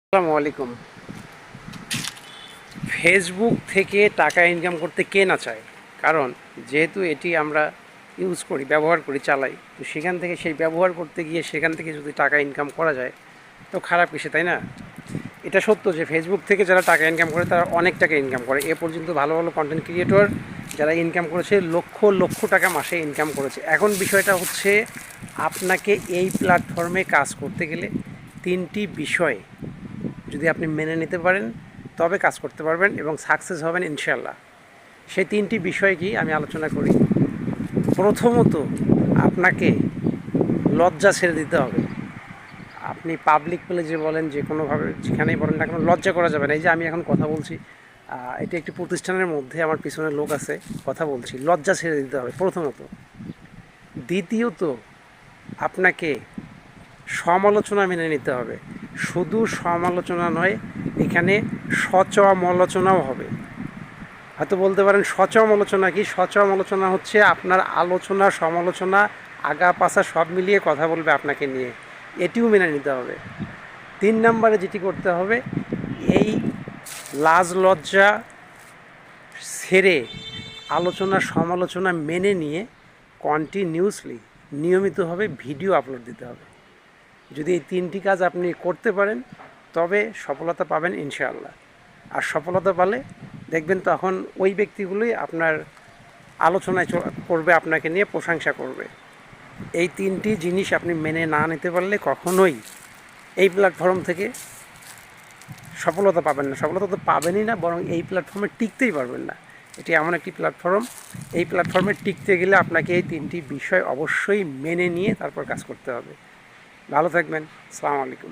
আসসালামু আলাইকুম। ফেসবুক থেকে টাকা ইনকাম করতে কে না চায়? কারণ যেহেতু এটি আমরা ইউজ করি, ব্যবহার করি, চালাই, তো সেখান থেকে সেই ব্যবহার করতে গিয়ে সেখান থেকে যদি টাকা ইনকাম করা যায় তো খারাপ কিসে, তাই না? এটা সত্য যে ফেসবুক থেকে যারা টাকা ইনকাম করে তারা অনেক টাকা ইনকাম করে। এ পর্যন্ত ভালো ভালো কন্টেন্ট ক্রিয়েটর যারা ইনকাম করেছে লক্ষ লক্ষ টাকা মাসে ইনকাম করেছে। এখন বিষয়টা হচ্ছে আপনাকে এই প্ল্যাটফর্মে কাজ করতে গেলে তিনটি বিষয় যদি আপনি মেনে নিতে পারেন তবে কাজ করতে পারবেন এবং সাকসেস হবেন ইনশাল্লাহ। সেই তিনটি বিষয় কি আমি আলোচনা করি। প্রথমত, আপনাকে লজ্জা ছেড়ে দিতে হবে। আপনি পাবলিক প্লেসে বলেন, যে কোনোভাবে যেখানেই বলেন না কেন, লজ্জা করা যাবে না। এই যে আমি এখন কথা বলছি, এটি একটি প্রতিষ্ঠানের মধ্যে, আমার পিছনে লোক আছে, কথা বলছি, লজ্জা ছেড়ে দিতে হবে প্রথমত। দ্বিতীয়ত, আপনাকে সমালোচনা মেনে নিতে হবে। শুধু সমালোচনা নয়, এখানে সমালোচনাও হবে। হয়তো বলতে পারেন সমালোচনা কি? সমালোচনা হচ্ছে আপনার আলোচনা, সমালোচনা, আগা পাছা সব মিলিয়ে কথা বলবে আপনাকে নিয়ে, এটিও মেনে নিতে হবে। 3 নম্বরে যেটি করতে হবে, এই লাজ লজ্জা ছেড়ে আলোচনা সমালোচনা মেনে নিয়ে কন্টিনিউসলি নিয়মিতভাবে ভিডিও আপলোড দিতে হবে। যদি এই তিনটি কাজ আপনি করতে পারেন তবে সফলতা পাবেন ইনশাআল্লাহ। আর সফলতা পেলে দেখবেন তখন ওই ব্যক্তিগুলোই আপনার আলোচনায় করবে, আপনাকে নিয়ে প্রশংসা করবে। এই তিনটি জিনিস আপনি মেনে না নিতে পারলে কখনোই এই প্ল্যাটফর্ম থেকে সফলতা পাবেন না। সফলতা তো পাবেনই না, বরং এই প্ল্যাটফর্মে টিকতেই পারবেন না। এটি এমন একটি প্ল্যাটফর্ম, এই প্ল্যাটফর্মে টিকতে গেলে আপনাকে এই তিনটি বিষয় অবশ্যই মেনে নিয়ে তারপর কাজ করতে হবে। ভালো থাকবেন। আসসালামু আলাইকুম।